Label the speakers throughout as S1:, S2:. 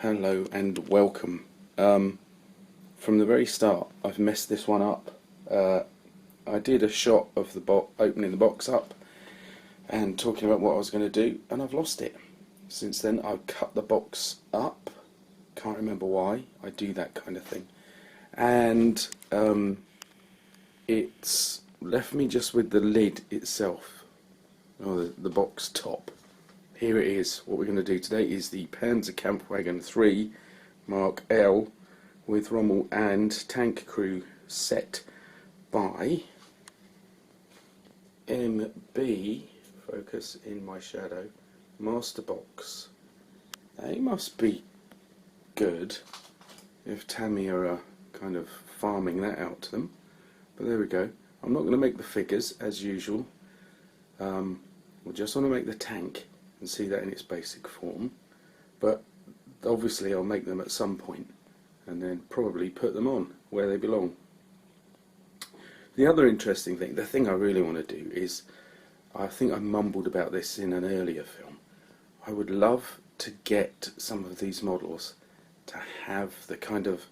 S1: Hello and welcome. From the very start I've messed this one up. I did a shot of the opening the box up and talking about what I was going to do, and I've lost it. Since then I've cut the box up, can't remember why, I do that kind of thing, and it's left me just with the lid itself, or the box top. Here it is. What we're going to do today is the Panzer III Mark L with Rommel and tank crew set by MB, focus in my shadow, Master Box. They must be good if Tamiya are kind of farming that out to them. But there we go. I'm not going to make the figures as usual. We just want to make the tank and see that in its basic form, but obviously I'll make them at some point and then probably put them on where they belong. The other interesting thing, the thing I really want to do is, I think I mumbled about this in an earlier film, I would love to get some of these models to have the kind of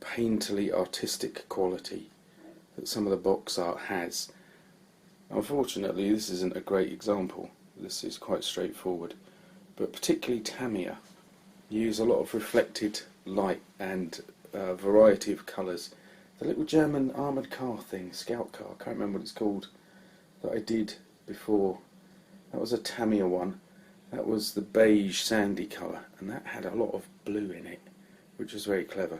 S1: painterly artistic quality that some of the box art has. Unfortunately this isn't a great example. This is quite straightforward, but particularly Tamiya use a lot of reflected light and variety of colours. The little German armoured car thing, scout car, I can't remember what it's called, that I did before, that was a Tamiya one. That was the beige sandy colour, and that had a lot of blue in it, which was very clever.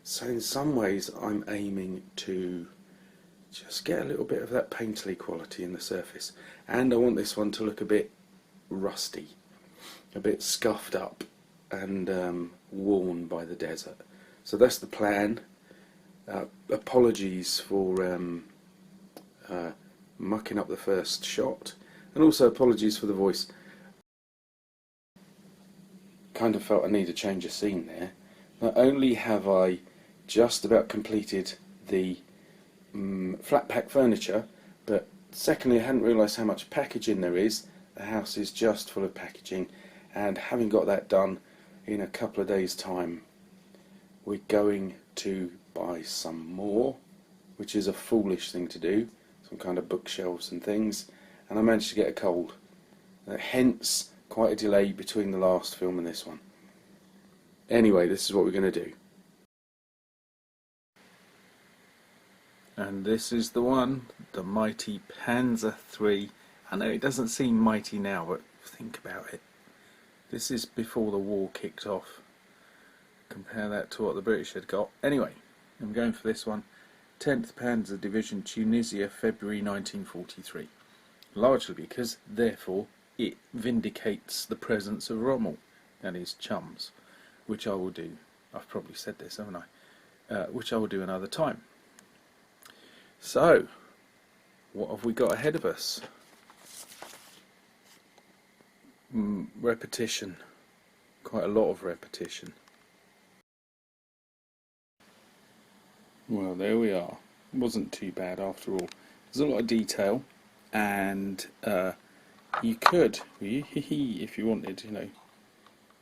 S1: So in some ways I'm aiming to just get a little bit of that painterly quality in the surface, and I want this one to look a bit rusty, a bit scuffed up and worn by the desert. So that's the plan. Apologies for mucking up the first shot, and also apologies for the voice. Kind of felt I need to change a scene there. Not only have I just about completed the flat pack furniture, but secondly I hadn't realised how much packaging there is. The house is just full of packaging, and having got that done, in a couple of days time we're going to buy some more, which is a foolish thing to do, some kind of bookshelves and things, and I managed to get a cold, hence quite a delay between the last film and this one. Anyway, this is what we're going to do. And this is the one, the mighty Panzer III. I know it doesn't seem mighty now, but think about it. This is before the war kicked off. Compare that to what the British had got. Anyway, I'm going for this one. 10th Panzer Division, Tunisia, February 1943. Largely because, therefore, it vindicates the presence of Rommel and his chums, which I will do. I've probably said this, haven't I? Which I will do another time. So, what have we got ahead of us? Repetition. Quite a lot of repetition. Well, there we are. It wasn't too bad after all. There's a lot of detail, and you could, if you wanted, you know,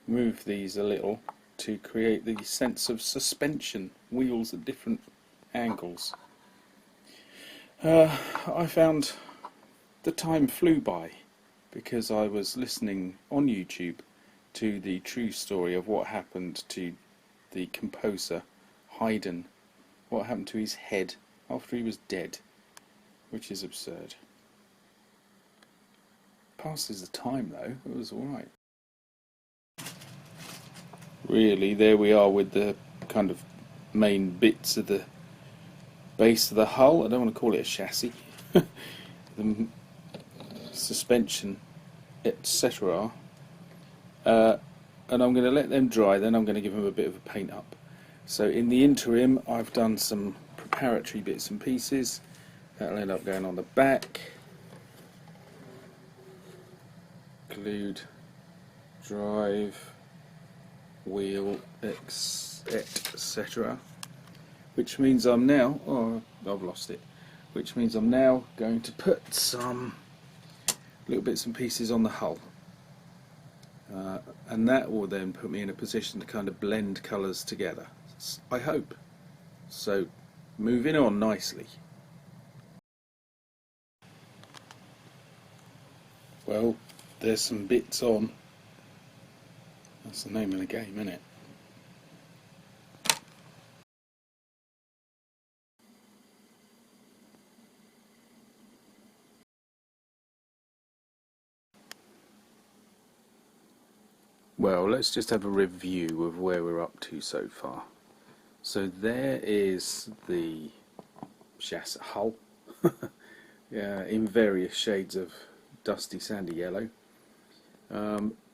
S1: move these a little to create the sense of suspension, wheels at different angles. I found the time flew by because I was listening on YouTube to the true story of what happened to the composer Haydn, what happened to his head after he was dead, which is absurd. Passes the time though, it was alright. Really, there we are with the kind of main bits of the base of the hull. I don't want to call it a chassis. The suspension, etc. And I'm going to let them dry, then I'm going to give them a bit of a paint up. So in the interim I've done some preparatory bits and pieces. That'll end up going on the back. Glued drive, wheel, etc. Which means I'm now, oh, I've lost it, which means I'm now going to put some little bits and pieces on the hull. and that will then put me in a position to kind of blend colours together, I hope. So moving on nicely. Well, there's some bits on. That's the name of the game, isn't it? Well, let's just have a review of where we're up to so far. So there is the chassis hull, yeah, in various shades of dusty sandy yellow.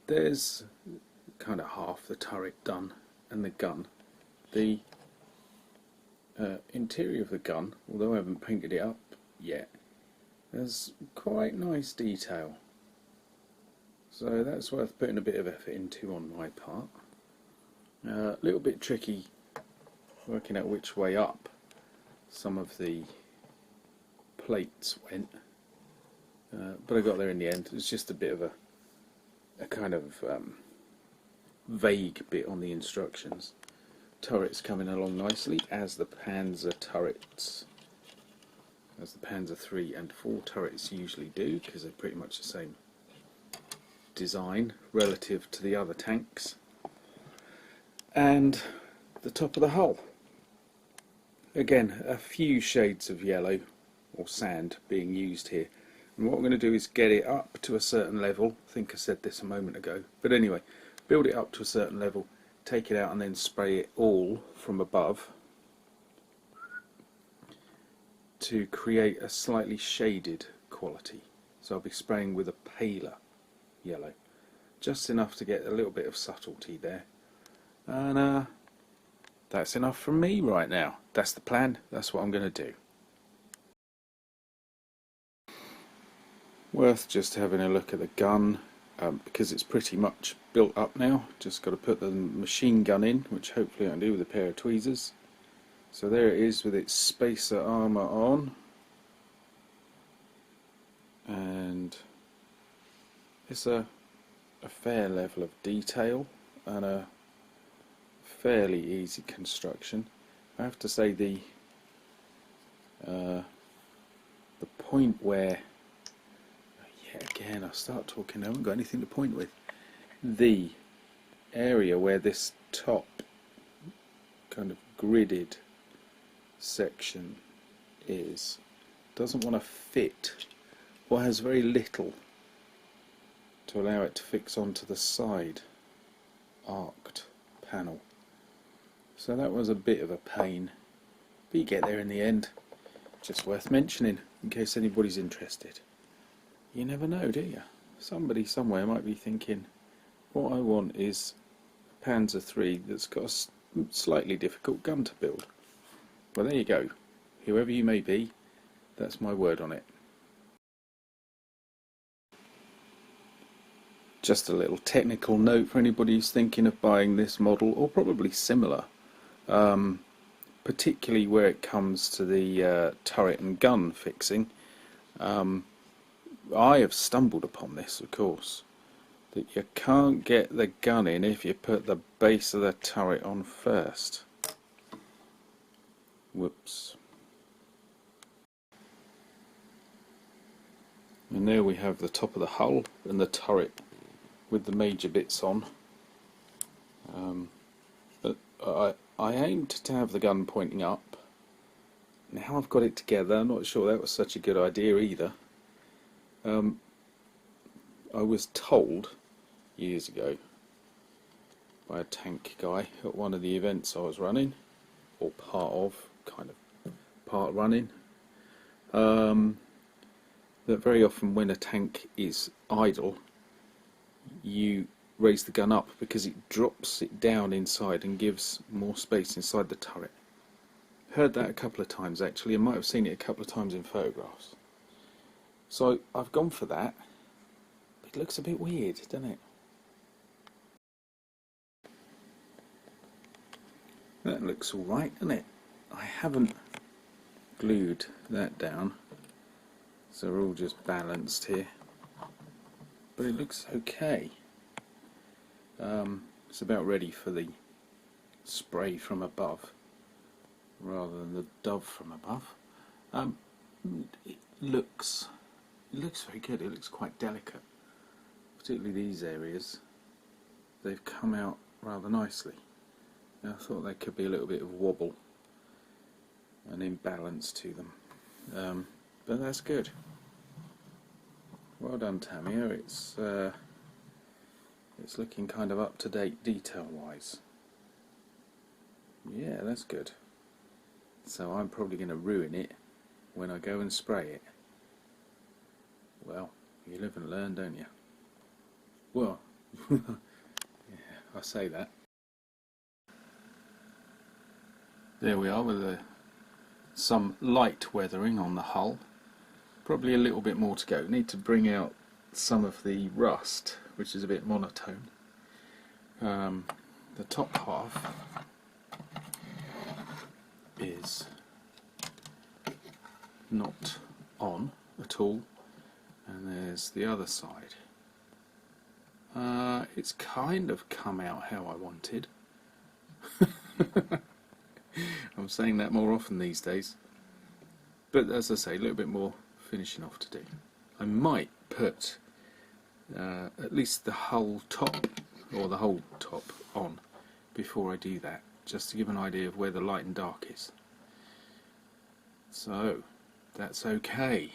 S1: There's kind of half the turret done, and the gun. The interior of the gun, although I haven't painted it up yet, has quite nice detail. So that's worth putting a bit of effort into on my part. A little bit tricky working out which way up some of the plates went, but I got there in the end. It's just a bit of a kind of vague bit on the instructions. Turrets coming along nicely, as the Panzer turrets, as the Panzer III and IV turrets usually do, because they're pretty much the same design relative to the other tanks. And the top of the hull, again, a few shades of yellow or sand being used here, and what I'm going to do is get it up to a certain level. I think I said this a moment ago, but anyway, build it up to a certain level, take it out and then spray it all from above to create a slightly shaded quality. So I'll be spraying with a paler yellow, just enough to get a little bit of subtlety there, and that's enough from me right now. That's the plan, that's what I'm going to do. Worth just having a look at the gun, because it's pretty much built up now. Just got to put the machine gun in, which hopefully I can do with a pair of tweezers. So there it is with its spacer armour on, and it's a fair level of detail and a fairly easy construction. I have to say the point where, again I start talking, I haven't got anything to point with. The area where this top kind of gridded section is doesn't want to fit, or has very little to allow it to fix onto the side arced panel. So that was a bit of a pain, but you get there in the end. Just worth mentioning in case anybody's interested. You never know, do you? Somebody somewhere might be thinking, what I want is a Panzer III that's got a slightly difficult gun to build. Well, there you go. Whoever you may be, that's my word on it. Just a little technical note for anybody who's thinking of buying this model, or probably similar, particularly where it comes to the turret and gun fixing. I have stumbled upon this, of course, that you can't get the gun in if you put the base of the turret on first. Whoops. And there we have the top of the hull and the turret with the major bits on. But I aimed to have the gun pointing up. Now I've got it together, I'm not sure that was such a good idea either. I was told years ago by a tank guy at one of the events I was running, or part of, kind of part running, that very often when a tank is idle, you raise the gun up because it drops it down inside and gives more space inside the turret. Heard that a couple of times actually, and might have seen it a couple of times in photographs. So I've gone for that. It looks a bit weird, doesn't it? That looks alright, doesn't it? I haven't glued that down, so we're all just balanced here. But it looks okay.
S2: It's about ready for the spray from above rather than the dove from above. It looks very good. It looks quite delicate, particularly these areas. They've come out rather nicely. I thought there could be a little bit of wobble and imbalance to them, but that's good. Well done, Tamiya. It's looking kind of up to date detail-wise. Yeah, that's good. So I'm probably going to ruin it when I go and spray it. Well, you live and learn, don't you? Well, yeah, I say that. There we are with some light weathering on the hull. Probably a little bit more to go. Need to bring out some of the rust, which is a bit monotone. The top half is not on at all, and there's the other side. It's kind of come out how I wanted. I'm saying that more often these days, but as I say, a little bit more finishing off to do. I might put at least the whole top, or the whole top, on before I do that, just to give an idea of where the light and dark is. So that's okay.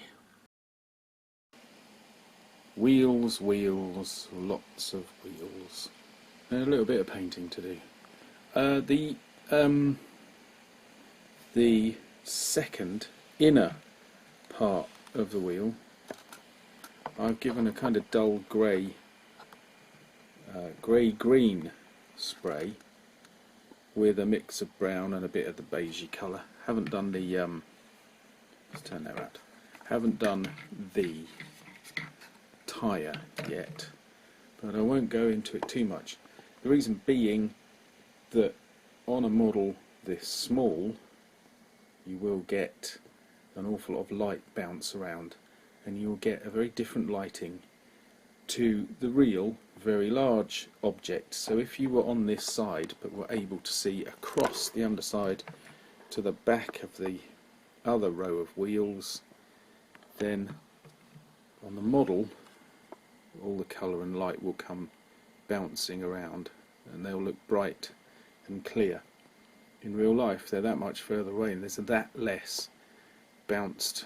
S2: Wheels, wheels, lots of wheels, and a little bit of painting to do. The second inner part of the wheel I've given a kind of dull grey green spray with a mix of brown and a bit of the beigey colour. Haven't done the let's turn that around. Haven't done the tyre yet, but I won't go into it too much. The reason being that on a model this small you will get an awful lot of light bounce around, and you will get a very different lighting to the real very large object. So if you were on this side but were able to see across the underside to the back of the other row of wheels, then on the model all the colour and light will come bouncing around and they'll look bright and clear. In real life they're that much further away and there's that less bounced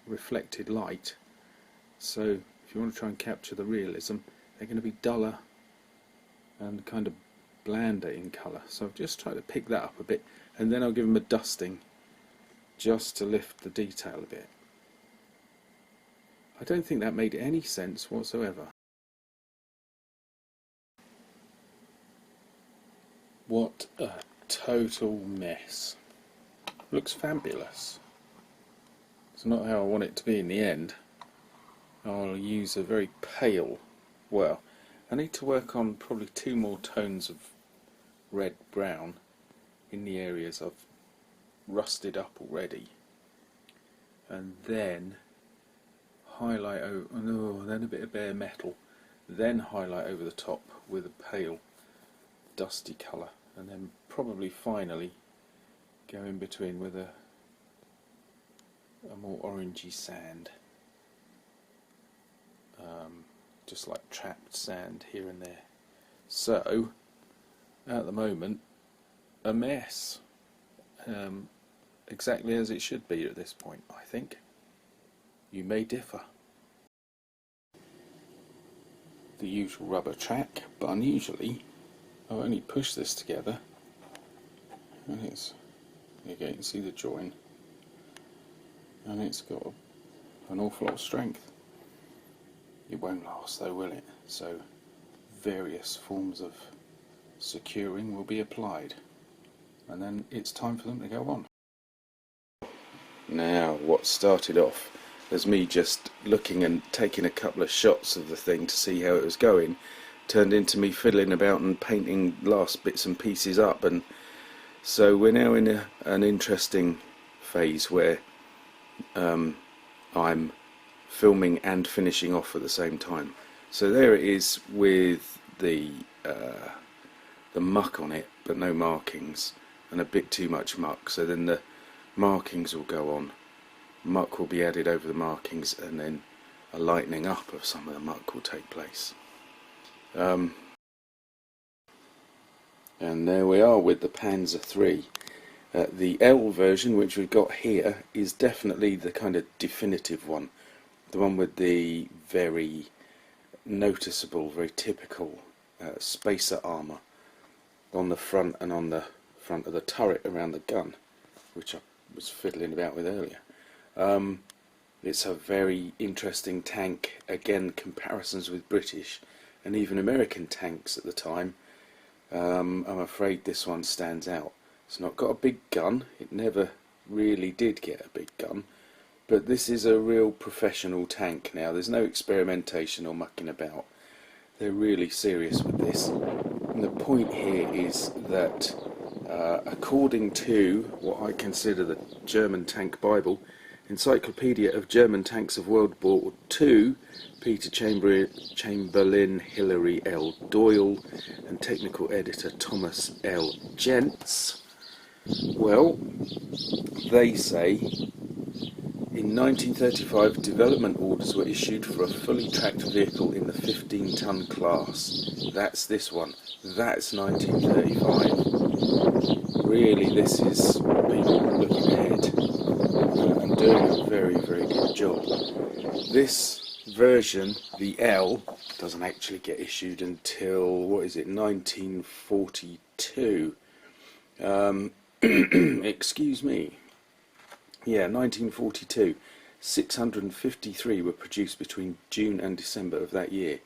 S2: reflected light, so if you want to try and capture the realism, they're going to be duller and kind of blander in colour. So I've just tried to pick that up a bit, and then I'll give them a dusting just to lift the detail a bit. I don't think that made any sense whatsoever. What a total mess. Looks fabulous. It's not how I want it to be in the end. I'll use a very pale, well, I need to work on probably 2 more tones of red-brown in the areas I've rusted up already, and then highlight over, then a bit of bare metal, then highlight over the top with a pale dusty colour, and then probably finally go in between with a more orangey sand, just like trapped sand here and there. So at the moment a mess, exactly as it should be at this point, I think. You may differ. The usual rubber track, but unusually I've only pushed this together and it's, again you can see the join, and it's got an awful lot of strength. It won't last though, will it? So various forms of securing will be applied, and then it's time for them to go on. Now, what started off as me just looking and taking a couple of shots of the thing to see how it was going turned into me fiddling about and painting last bits and pieces up, and so we're now in an interesting phase where I'm filming and finishing off at the same time. So there it is with
S1: the muck on it, but no markings, and a bit too much muck. So then the markings will go on, muck will be added over the markings, and then a lightening up of some of the muck will take place. And there we are with the Panzer III. The L version, which we've got here, is definitely the kind of definitive one, the one with the very noticeable, very typical spacer armour on the front and on the front of the turret around the gun, which I was fiddling about with earlier. It's a very interesting tank. Again, comparisons with British and even American tanks at the time. I'm afraid this one stands out. It's not got a big gun, it never really did get a big gun, but this is a real professional tank now. There's no experimentation or mucking about. They're really serious with this. And the point here is that according to what I consider the German Tank Bible, Encyclopedia of German Tanks of World War II, Peter Chamberlain, Hilary L. Doyle, and technical editor Thomas L. Gentz, well, they say in 1935 development orders were issued for a fully tracked vehicle in the 15-ton class. That's this one. That's 1935. Really, this is people looking ahead and doing a very, very good job. This version, the L, doesn't actually get issued until, what is it, 1942. Excuse me. Yeah, 1942. 653 were produced between June and December of that year.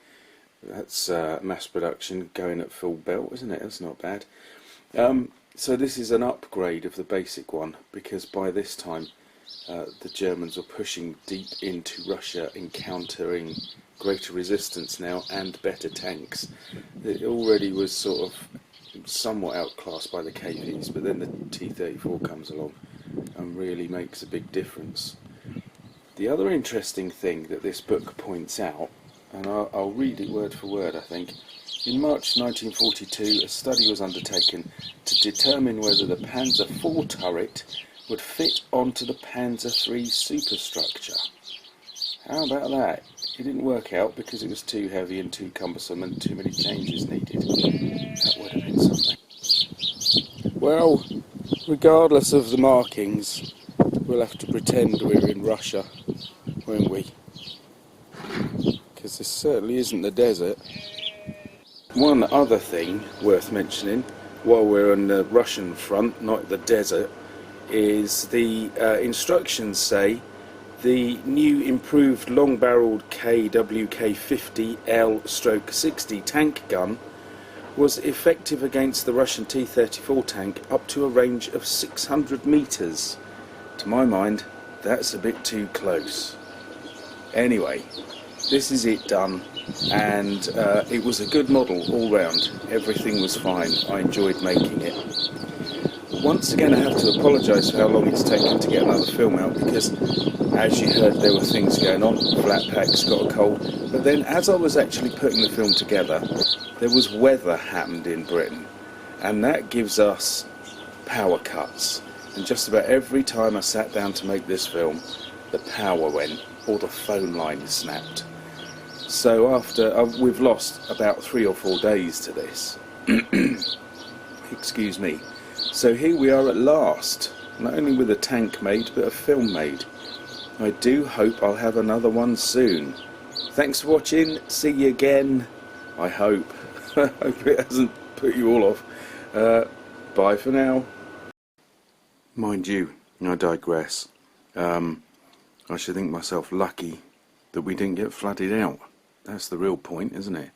S1: That's mass production going at full belt, isn't it? That's not bad. So this is an upgrade of the basic one, because by this time the Germans were pushing deep into Russia, encountering greater resistance now and better tanks. It already was sort of somewhat outclassed by the KVs, but then the T-34 comes along and really makes a big difference. The other interesting thing that this book points out, and I'll read it word for word I think, in March 1942 a study was undertaken to determine whether the Panzer IV turret would fit onto the Panzer III superstructure. How about that? It didn't work out because it was too heavy and too cumbersome and too many changes needed. That would have been something. Well, regardless of the markings, we'll have to pretend we're in Russia, won't we? Because this certainly isn't the desert. One other thing worth mentioning, while we're on the Russian front, not the desert, is the instructions say the new improved long-barreled KWK-50L/60 tank gun was effective against the Russian T-34 tank up to a range of 600 metres. To my mind, that's a bit too close. Anyway, this is it done, and it was a good model all round. Everything was fine. I enjoyed making it. Once again, I have to apologise for how long it's taken to get another film out, because as you heard, there were things going on. Flat-pack's got a cold, but then as I was actually putting the film together, there was weather happened in Britain, and that gives us power cuts. And just about every time I sat down to make this film, the power went, or the phone line snapped. So after we've lost about 3 or 4 days to this. Excuse me. So here we are at last, not only with a tank made, but a film made. I do hope I'll have another one soon. Thanks for watching. See you again. I hope. I hope it hasn't put you all off. Bye for now. Mind you, I digress. I should think myself lucky that we didn't get flooded out. That's the real point, isn't it?